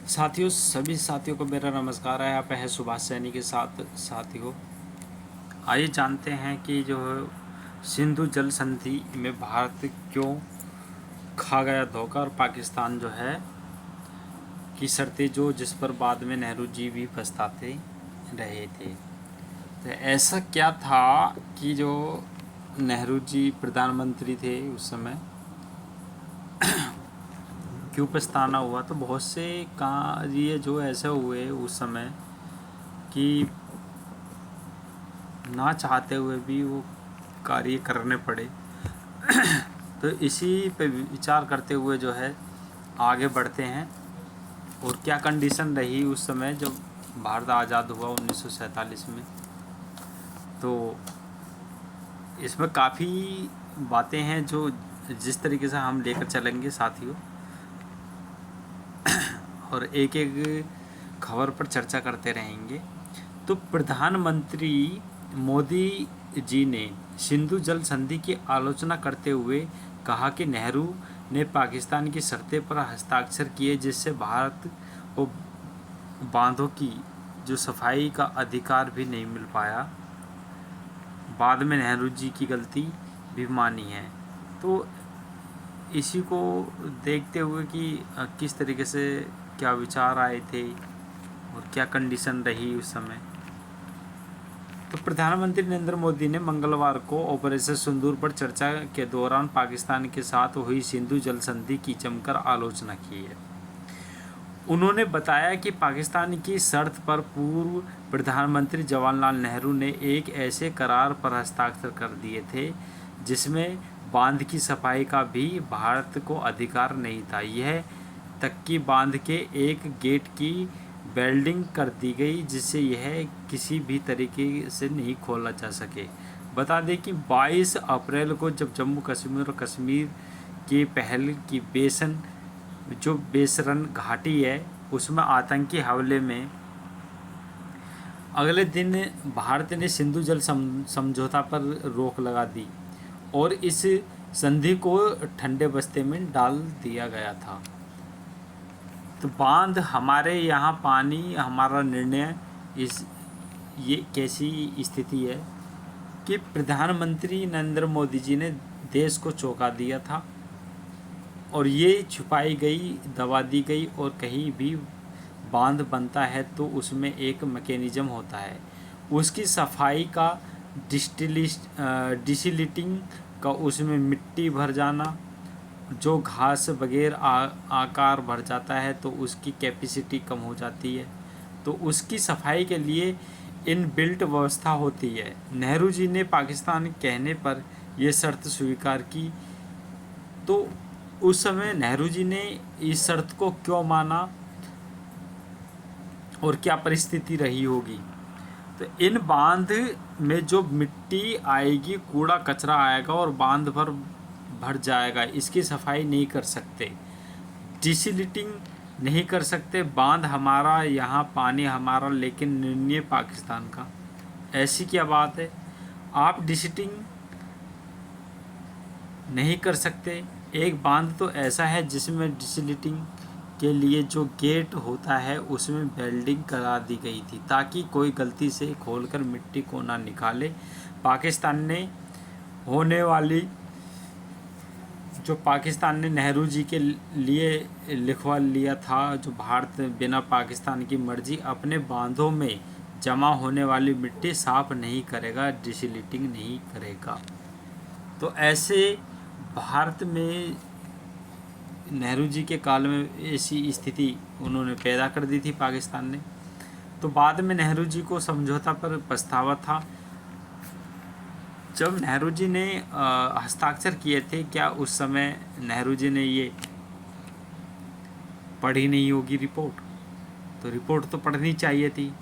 साथियों, सभी साथियों को मेरा नमस्कार है। यहाँ पे है सुभाष सैनी के साथ। साथियों, आइए जानते हैं कि जो सिंधु जल संधि में भारत क्यों खा गया धोखा और पाकिस्तान जो है की शर्तें जो जिस पर बाद में नेहरू जी भी पछताते रहे थे। तो ऐसा क्या था कि जो नेहरू जी प्रधानमंत्री थे उस समय क्यों पछताना हुआ? तो बहुत से कार्य जो ऐसे हुए उस समय कि ना चाहते हुए भी वो कार्य करने पड़े। तो इसी पे विचार करते हुए जो है आगे बढ़ते हैं। और क्या कंडीशन रही उस समय जब भारत आज़ाद हुआ 1947 में। तो इसमें काफ़ी बातें हैं जो जिस तरीके से हम लेकर चलेंगे साथियों, और एक एक खबर पर चर्चा करते रहेंगे। तो प्रधानमंत्री मोदी जी ने सिंधु जल संधि की आलोचना करते हुए कहा कि नेहरू ने पाकिस्तान की शर्तें पर हस्ताक्षर किए जिससे भारत को बांधों की जो सफाई का अधिकार भी नहीं मिल पाया। बाद में नेहरू जी की गलती भी मानी है। तो इसी को देखते हुए कि किस तरीके से क्या विचार आए थे और क्या कंडीशन रही उस समय। तो प्रधानमंत्री नरेंद्र मोदी ने मंगलवार को ऑपरेशन सिंदूर पर चर्चा के दौरान पाकिस्तान के साथ हुई सिंधु जल संधि की जमकर आलोचना की है। उन्होंने बताया कि पाकिस्तान की शर्त पर पूर्व प्रधानमंत्री जवाहरलाल नेहरू ने एक ऐसे करार पर हस्ताक्षर कर दिए थे जिसमें बांध की सफाई का भी भारत को अधिकार नहीं था। यह तक कि बांध के एक गेट की वेल्डिंग कर दी गई जिससे यह किसी भी तरीके से नहीं खोला जा सके। बता दें कि 22 अप्रैल को जब जम्मू कश्मीर और कश्मीर के पहल की बेसरन घाटी है उसमें आतंकी हमले में अगले दिन भारत ने सिंधु जल समझौता पर रोक लगा दी और इस संधि को ठंडे बस्ते में डाल दिया गया था। तो बांध हमारे यहाँ पानी हमारा निर्णय, ये कैसी स्थिति है कि प्रधानमंत्री नरेंद्र मोदी जी ने देश को चौंका दिया था और ये छुपाई गई, दबा दी गई। और कहीं भी बांध बनता है तो उसमें एक मैकेनिज़्म होता है, उसकी सफाई का डिसिलिटिंग का, उसमें मिट्टी भर जाना, जो घास वगैरह आकार बढ़ जाता है तो उसकी कैपेसिटी कम हो जाती है। तो उसकी सफाई के लिए इनबिल्ट व्यवस्था होती है। नेहरू जी ने पाकिस्तान कहने पर यह शर्त स्वीकार की। तो उस समय नेहरू जी ने इस शर्त को क्यों माना और क्या परिस्थिति रही होगी? तो इन बांध में जो मिट्टी आएगी, कूड़ा कचरा आएगा और बांध भर जाएगा, इसकी सफाई नहीं कर सकते, डिसिलिटिंग नहीं कर सकते। बांध हमारा, यहाँ पानी हमारा, लेकिन निर्णय पाकिस्तान का। ऐसी क्या बात है? आप डिसिलिटिंग नहीं कर सकते। एक बांध तो ऐसा है जिसमें डिसिलिटिंग के लिए जो गेट होता है उसमें वेल्डिंग करा दी गई थी ताकि कोई गलती से खोलकर मिट्टी को ना निकाले। पाकिस्तान ने नेहरू जी के लिए लिखवा लिया था जो भारत बिना पाकिस्तान की मर्जी अपने बांधों में जमा होने वाली मिट्टी साफ नहीं करेगा, डिसिलिटिंग नहीं करेगा। तो ऐसे भारत में नेहरू जी के काल में ऐसी स्थिति उन्होंने पैदा कर दी थी पाकिस्तान ने। तो बाद में नेहरू जी को समझौता पर पछतावा था। जब नेहरू जी ने हस्ताक्षर किए थे, क्या उस समय नेहरू जी ने ये पढ़ी नहीं होगी रिपोर्ट? तो रिपोर्ट तो पढ़नी चाहिए थी।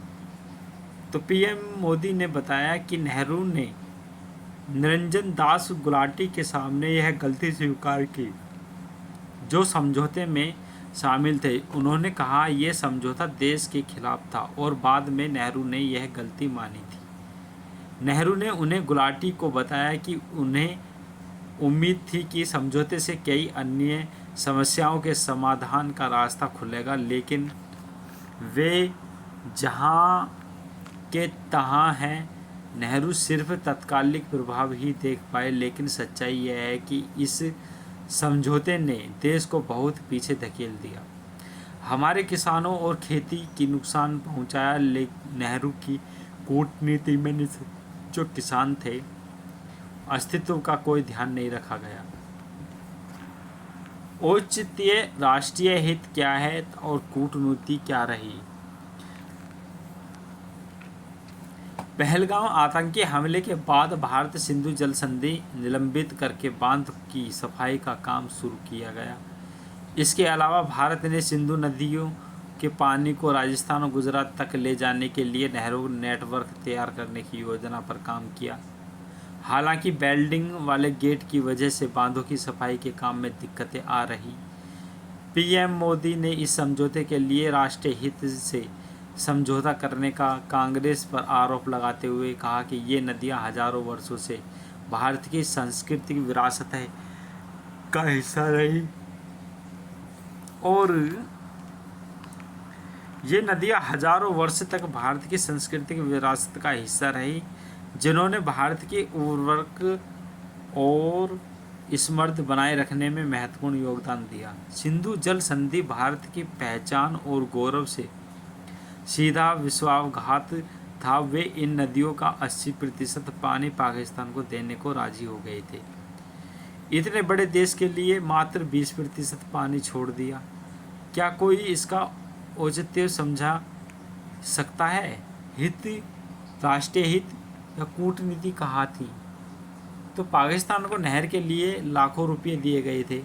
तो पीएम मोदी ने बताया कि नेहरू ने निरंजन दास गुलाटी के सामने यह गलती स्वीकार की जो समझौते में शामिल थे। उन्होंने कहा यह समझौता देश के खिलाफ था और बाद में नेहरू ने यह गलती मानी थी। नेहरू ने उन्हें गुलाटी को बताया कि उन्हें उम्मीद थी कि समझौते से कई अन्य समस्याओं के समाधान का रास्ता खुलेगा, लेकिन वे जहाँ के तहाँ हैं। नेहरू सिर्फ तत्कालिक प्रभाव ही देख पाए, लेकिन सच्चाई यह है कि इस समझौते ने देश को बहुत पीछे धकेल दिया। हमारे किसानों और खेती की नुकसान पहुंचाया, लेकिन नेहरू की कूटनीति में जो किसान थे अस्तित्व का कोई ध्यान नहीं रखा गया। औचित्य राष्ट्रीय हित क्या है और कूटनीति क्या रही। पहलगांव आतंकी हमले के बाद भारत सिंधु जल संधि निलंबित करके बांध की सफाई का काम शुरू किया गया। इसके अलावा भारत ने सिंधु नदियों के पानी को राजस्थान और गुजरात तक ले जाने के लिए नहरों नेटवर्क तैयार करने की योजना पर काम किया। हालांकि वेल्डिंग वाले गेट की वजह से बांधों की सफाई के काम में दिक्कतें आ रही। पीएम मोदी ने इस समझौते के लिए राष्ट्रीय हित से समझौता करने का कांग्रेस पर आरोप लगाते हुए कहा कि ये नदियां हजारों वर्षों से भारत की सांस्कृतिक विरासत है का हिस्सा रही और ये नदियां हजारों वर्ष तक भारत की सांस्कृतिक विरासत का हिस्सा रही, जिन्होंने भारत की उर्वरक और समृद्ध बनाए रखने में महत्वपूर्ण योगदान दिया। सिंधु जल संधि भारत की पहचान और गौरव से सीधा विश्वासघात था। वे इन नदियों का 80% पानी पाकिस्तान को देने को राजी हो गए थे। इतने बड़े देश के लिए मात्र 20% पानी छोड़ दिया। क्या कोई इसका औचित्य समझा सकता है? हित, राष्ट्रीय हित या कूटनीति कहाँ थी? तो पाकिस्तान को नहर के लिए लाखों रुपये दिए गए थे।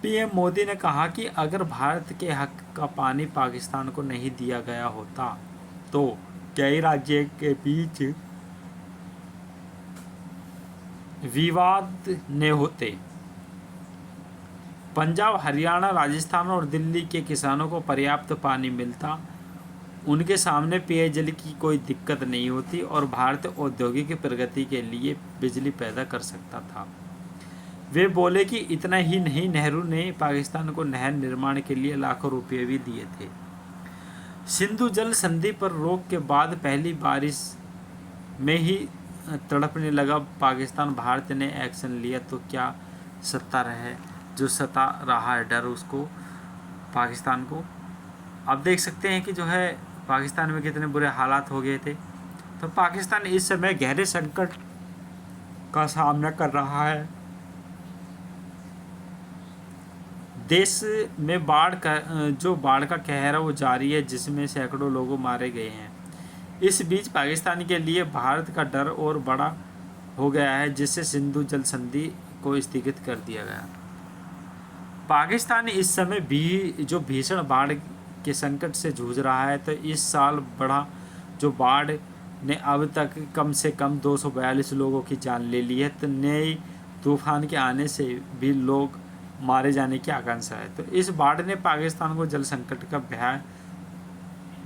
पीएम मोदी ने कहा कि अगर भारत के हक का पानी पाकिस्तान को नहीं दिया गया होता तो कई राज्यों के बीच विवाद न होते। पंजाब, हरियाणा, राजस्थान और दिल्ली के किसानों को पर्याप्त पानी मिलता, उनके सामने पेयजल की कोई दिक्कत नहीं होती और भारत औद्योगिक प्रगति के लिए बिजली पैदा कर सकता था। वे बोले कि इतना ही नहीं, नेहरू ने पाकिस्तान को नहर निर्माण के लिए लाखों रुपये भी दिए थे। सिंधु जल संधि पर रोक के बाद पहली बारिश में ही तड़पने लगा पाकिस्तान। भारत ने एक्शन लिया तो क्या सता रहा है डर उसको, पाकिस्तान को। अब देख सकते हैं कि जो है पाकिस्तान में कितने बुरे हालात हो गए थे। तो पाकिस्तान इस समय गहरे संकट का सामना कर रहा है। देश में बाढ़ का कहर है वो जारी है, जिसमें सैकड़ों लोग मारे गए हैं। इस बीच पाकिस्तान के लिए भारत का डर और बड़ा हो गया है, जिससे सिंधु जल संधि को स्थगित कर दिया गया। पाकिस्तान इस समय भी जो भीषण बाढ़ के संकट से जूझ रहा है। तो इस साल बढ़ा जो बाढ़ ने अब तक कम से कम 242 लोगों की जान ले ली है। तो नए तूफान के आने से भी लोग मारे जाने की आशंका है। तो इस बाढ़ ने पाकिस्तान को जल संकट का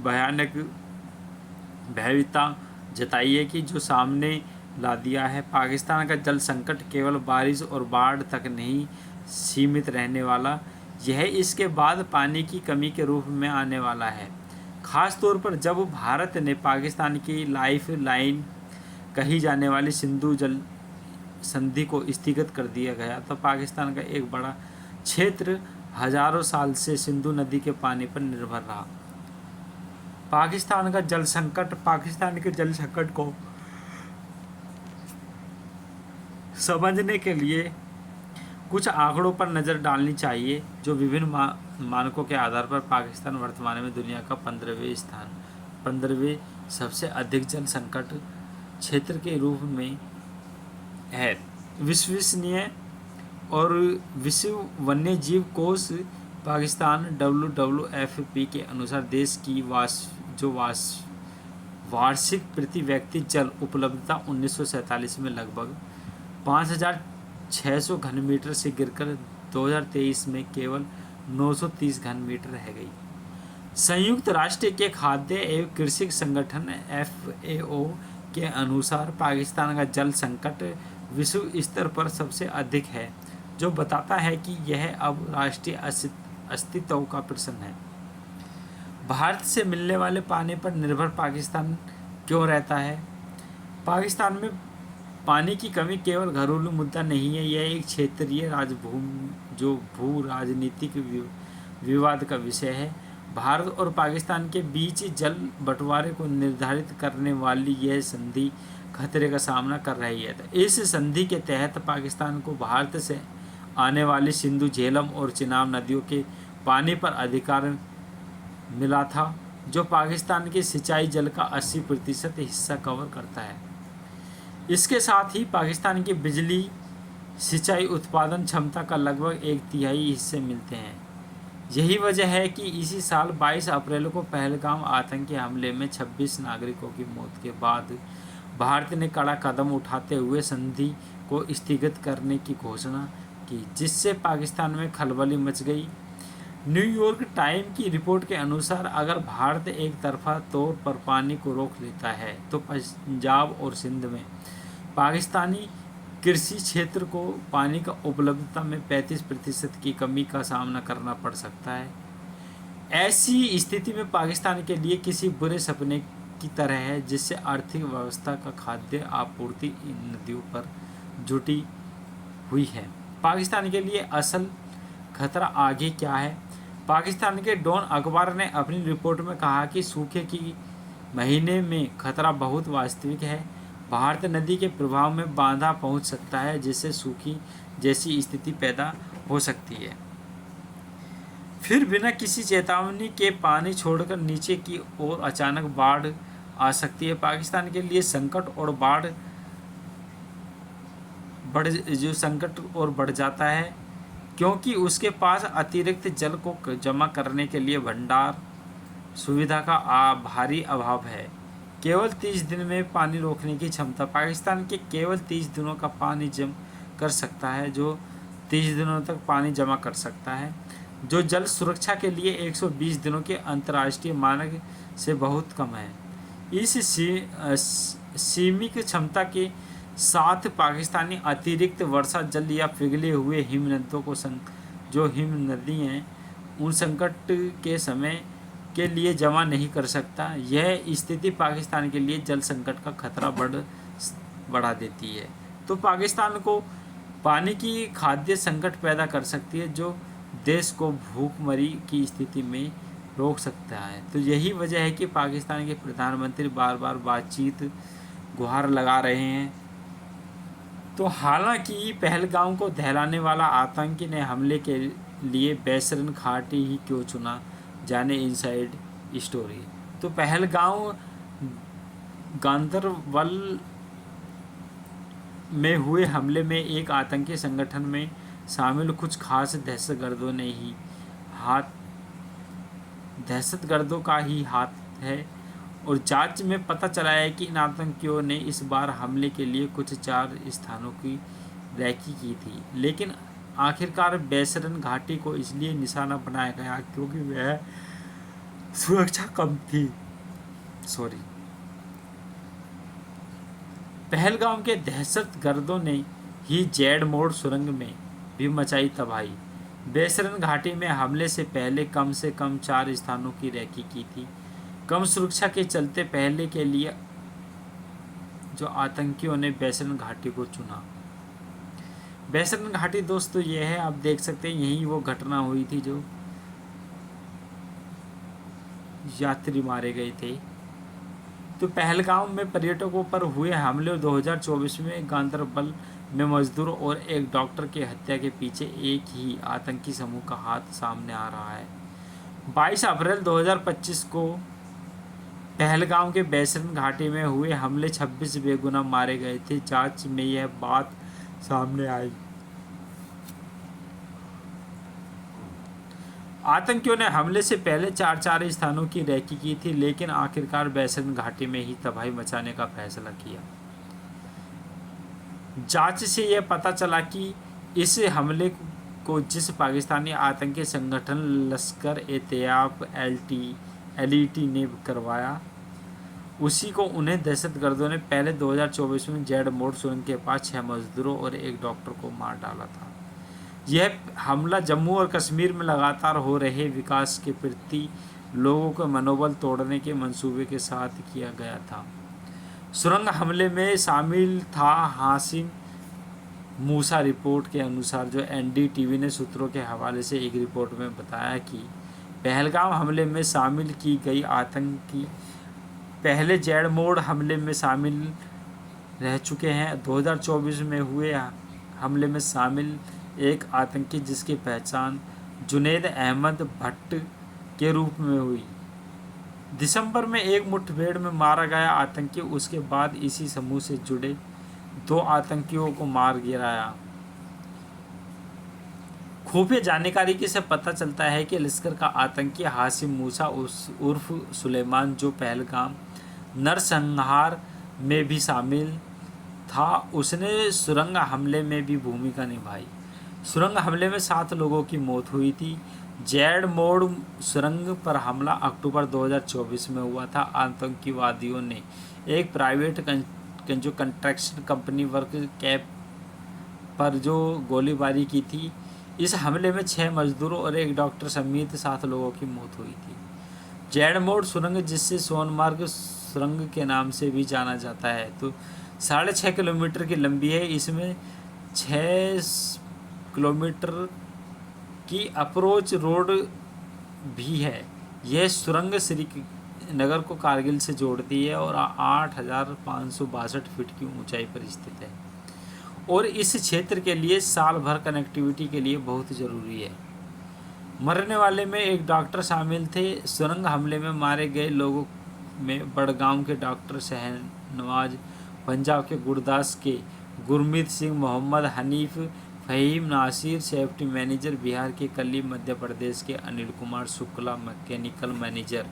भयानक भयभीता जताई है कि जो सामने ला दिया है। पाकिस्तान का जल संकट केवल बारिश और बाढ़ तक नहीं सीमित रहने वाला, यह इसके बाद पानी की कमी के रूप में आने वाला है। ख़ास तौर पर जब भारत ने पाकिस्तान की लाइफ लाइन कही जाने वाली सिंधु जल संधि को स्थगित कर दिया गया, तो पाकिस्तान का एक बड़ा क्षेत्र हजारों साल से सिंधु नदी के पानी पर निर्भर रहा। पाकिस्तान के जल संकट को समझने के लिए कुछ आंकड़ों पर नज़र डालनी चाहिए, जो विभिन्न मानकों के आधार पर पाकिस्तान वर्तमान में दुनिया का 15वें सबसे अधिक जल संकट क्षेत्र के रूप में है। विश्वसनीय और विश्व वन्यजीव कोष पाकिस्तान WWF के अनुसार देश की वार्षिक प्रति व्यक्ति जल उपलब्धता 1947 में लगभग 5,600 घन मीटर से गिरकर 2023 में केवल 930 घन मीटर रह गई। संयुक्त राष्ट्र के खाद्य एवं कृषि संगठन FAO के अनुसार पाकिस्तान का जल संकट विश्व स्तर पर सबसे अधिक है, जो बताता है कि यह अब राष्ट्रीय अस्तित्व का प्रश्न है। भारत से मिलने वाले पानी पर निर्भर पाकिस्तान क्यों रहता है? पाकिस्तान में पानी की कमी केवल घरेलू मुद्दा नहीं है, यह एक क्षेत्रीय भू राजनीतिक विवाद का विषय है। भारत और पाकिस्तान के बीच जल बंटवारे को निर्धारित करने वाली यह संधि खतरे का सामना कर रही है। इस संधि के तहत पाकिस्तान को भारत से आने वाली सिंधु, झेलम और चिनाब नदियों के पानी पर अधिकार मिला था, जो पाकिस्तान के सिंचाई जल का 80% हिस्सा कवर करता है। इसके साथ ही पाकिस्तान की बिजली सिंचाई उत्पादन क्षमता का लगभग 1/3 हिस्से मिलते हैं। यही वजह है कि इसी साल 22 अप्रैल को पहलगाम आतंकी हमले में 26 नागरिकों की मौत के बाद भारत ने कड़ा कदम उठाते हुए संधि को स्थगित करने की घोषणा की, जिससे पाकिस्तान में खलबली मच गई। न्यूयॉर्क टाइम की रिपोर्ट के अनुसार अगर भारत एक तरफा तौर पर पानी को रोक लेता है तो पंजाब और सिंध में पाकिस्तानी कृषि क्षेत्र को पानी का उपलब्धता में 35% की कमी का सामना करना पड़ सकता है। ऐसी स्थिति में पाकिस्तान के लिए किसी बुरे सपने की तरह है, जिससे आर्थिक व्यवस्था का खाद्य आपूर्ति इन नदियों पर जुटी हुई है। पाकिस्तान के लिए असल खतरा आगे क्या है? पाकिस्तान के डॉन अखबार ने अपनी रिपोर्ट में कहा कि सूखे की महीने में खतरा बहुत वास्तविक है। भारत नदी के प्रभाव में बांधा पहुंच सकता है, जिससे सूखी जैसी स्थिति पैदा हो सकती है। फिर बिना किसी चेतावनी के पानी छोड़कर नीचे की ओर अचानक बाढ़ आ सकती है। पाकिस्तान के लिए संकट और बढ़ जाता है, क्योंकि उसके पास अतिरिक्त जल को जमा करने के लिए भंडार सुविधा का भारी अभाव है। केवल 30 दिन में पानी रोकने की क्षमता पाकिस्तान के केवल 30 दिनों का पानी जम कर सकता है, जो 30 दिनों तक पानी जमा कर सकता है, जो जल सुरक्षा के लिए 120 दिनों के अंतर्राष्ट्रीय मानक से बहुत कम है। इस सीमित क्षमता के साथ पाकिस्तानी अतिरिक्त वर्षा जल या पिघले हुए हिम नदियों को जो हिम नदी हैं उन संकट के समय के लिए जमा नहीं कर सकता। यह स्थिति पाकिस्तान के लिए जल संकट का खतरा बढ़ा देती है। तो पाकिस्तान को पानी की खाद्य संकट पैदा कर सकती है, जो देश को भूखमरी की स्थिति में रोक सकता है। तो यही वजह है कि पाकिस्तान के प्रधानमंत्री बार बार बातचीत गुहार लगा रहे हैं। तो हालांकि पहलगाम को दहलाने वाला आतंकी ने हमले के लिए बैसरन घाटी ही क्यों चुना, जाने इनसाइड स्टोरी। तो पहलगाम गांदरबल में हुए हमले में एक आतंकी संगठन में शामिल कुछ खास दहशतगर्दों का ही हाथ है, और जांच में पता चला है कि इन आतंकियों ने इस बार हमले के लिए कुछ 4 स्थानों की रैकी की थी। लेकिन आखिरकार बैसरन घाटी को इसलिए निशाना बनाया गया क्योंकि वह सुरक्षा कम थी। पहलगाम के दहशतगर्दों ने ही जेड मोड़ सुरंग में भी मचाई तबाही। बैसरन घाटी में हमले से पहले कम से कम 4 स्थानों की रैकी की थी। कम सुरक्षा के चलते पहले के लिए जो आतंकियों ने बैसरन घाटी को चुना। बैसरन घाटी दोस्तों ये है, आप देख सकते हैं यही वो घटना हुई थी जो यात्री मारे गए थे। तो पहलगाम में पर्यटकों पर हुए हमले 2024 में गांदरबल में मजदूर और एक डॉक्टर की हत्या के पीछे एक ही आतंकी समूह का हाथ सामने आ रहा है। 22 अप्रैल 2025 को पहलगाम के बैसरन घाटी में हुए हमले 26 बेगुनाह मारे गए थे। जांच में यह बात सामने आई। आतंकियों ने हमले से पहले 4 स्थानों की रैकी की थी, लेकिन आखिरकार बैसरन घाटी में ही तबाही मचाने का फैसला किया। जांच से यह पता चला कि इस हमले को जिस पाकिस्तानी आतंकी संगठन लश्कर-ए-तैयबा LT ने करवाया, उसी को उन्हें दहशतगर्दों ने पहले 2024 में जेड मोड़ सुरंग के पास 6 मजदूरों और एक डॉक्टर को मार डाला था। यह हमला जम्मू और कश्मीर में लगातार हो रहे विकास के प्रति लोगों का मनोबल तोड़ने के मंसूबे के साथ किया गया था। सुरंग हमले में शामिल था हाशिम मूसा। रिपोर्ट के अनुसार, जो एनडीटीवी ने सूत्रों के हवाले से एक रिपोर्ट में बताया कि पहलगाम हमले में शामिल की गई आतंकी पहले जेड मोड हमले में शामिल रह चुके हैं। 2024 में हुए हमले में शामिल एक आतंकी जिसकी पहचान जुनैद अहमद भट्ट के रूप में हुई, दिसंबर में एक मुठभेड़ में मारा गया आतंकी। उसके बाद इसी समूह से जुड़े 2 आतंकियों को मार गिराया। खुफिया जानकारी से पता चलता है कि लश्कर का आतंकी हाशिम मूसा उर्फ सुलेमान, जो पहलगाम नरसंहार में भी शामिल था, उसने सुरंग हमले में भी भूमिका निभाई। सुरंग हमले में 7 लोगों की मौत हुई थी। जेड मोड़ सुरंग पर हमला अक्टूबर 2024 में हुआ था। आतंकवादियों ने एक प्राइवेट जो कंस्ट्रक्शन कंपनी वर्क कैप पर जो गोलीबारी की थी। इस हमले में 6 मजदूरों और एक डॉक्टर समेत 7 लोगों की मौत हुई थी। जेड मोड़ सुरंग, जिससे सोनमार्ग सुरंग के नाम से भी जाना जाता है, तो 6.5 किलोमीटर की लंबी है। इसमें 6 किलोमीटर की अप्रोच रोड भी है। यह सुरंग श्रीनगर को कारगिल से जोड़ती है और 8,562 फीट की ऊंचाई पर स्थित है और इस क्षेत्र के लिए साल भर कनेक्टिविटी के लिए बहुत ज़रूरी है। मरने वाले में एक डॉक्टर शामिल थे। सुरंग हमले में मारे गए लोगों में बड़गांव के डॉक्टर शहनवाज, पंजाब के गुरदास के गुरमीत सिंह, मोहम्मद हनीफ, फ़हीम नासिर सेफ्टी मैनेजर, बिहार के कली, मध्य प्रदेश के अनिल कुमार शुक्ला मैकेनिकल मैनेजर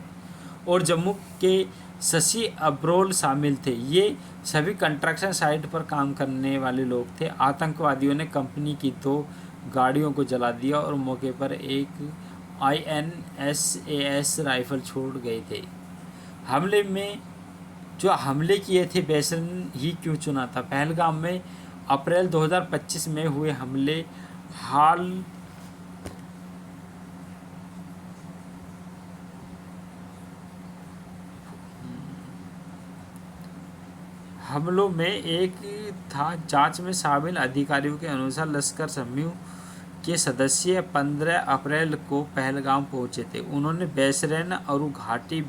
और जम्मू के शशि अब्रोल शामिल थे। ये सभी कंस्ट्रक्शन साइट पर काम करने वाले लोग थे। आतंकवादियों ने कंपनी की 2 गाड़ियों को जला दिया और मौके पर एक INSAS राइफल छोड़ गए थे। हमले में जो हमले किए थे बेसन ही क्यों चुना था? पहलगाम में अप्रैल 2025 में हुए हमले हमलों में एक था। जांच में शामिल अधिकारियों के अनुसार लश्कर समूह के सदस्य 15 अप्रैल को पहलगाम पहुंचे थे। उन्होंने बेसरैन और घाटी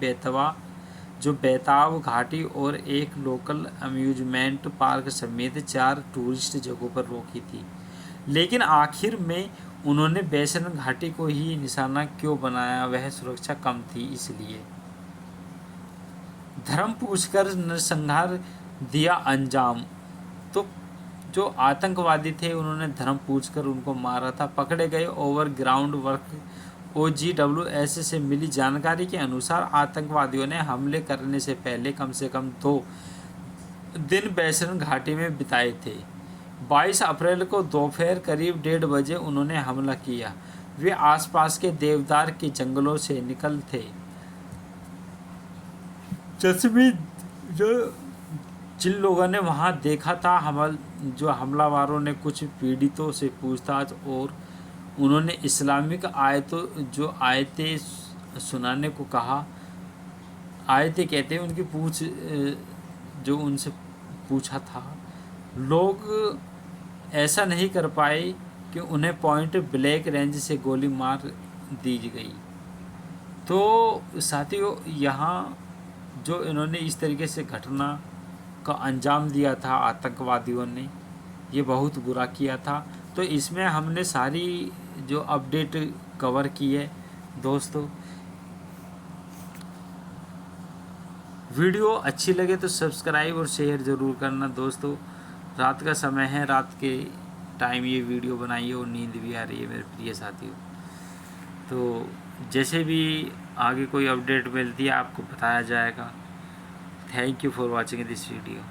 बेताब घाटी और एक लोकल अम्यूजमेंट पार्क समेत 4 टूरिस्ट जगहों पर रोकी थी, लेकिन आखिर में उन्होंने बेसरैन घाटी को ही निशाना क्यों बनाया? वह सुरक्षा कम थी इसलिए। धर्म पूछकर नरसंहार दिया अंजाम। तो जो आतंकवादी थे उन्होंने धर्म पूछकर उनको मारा था। पकड़े गए ओवरग्राउंड वर्क OGWS से मिली जानकारी के अनुसार आतंकवादियों ने हमले करने से पहले कम से कम 2 दिन बेसरैन घाटी में बिताए थे। 22 अप्रैल को दोपहर करीब 1:30 बजे उन्होंने हमला किया। वे आसपास के देवदार के जंगलों से निकल थे। जिन लोगों ने वहां देखा था, हमलावरों ने कुछ पीड़ितों से पूछताछ और उन्होंने इस्लामिक आयतें सुनाने को कहा। आयतें कहते हैं उनकी जो उनसे पूछा था। लोग ऐसा नहीं कर पाए कि उन्हें पॉइंट ब्लैंक रेंज से गोली मार दी गई। तो साथियों, यहाँ जो इन्होंने इस तरीके से घटना का अंजाम दिया था आतंकवादियों ने, ये बहुत बुरा किया था। तो इसमें हमने सारी जो अपडेट कवर की है दोस्तों। वीडियो अच्छी लगे तो सब्सक्राइब और शेयर ज़रूर करना दोस्तों। रात का समय है, रात के टाइम ये वीडियो बनाई है और नींद भी आ रही है मेरे प्रिय साथियों। तो जैसे भी आगे कोई अपडेट मिलती है आपको बताया जाएगा। Thank you for watching this video.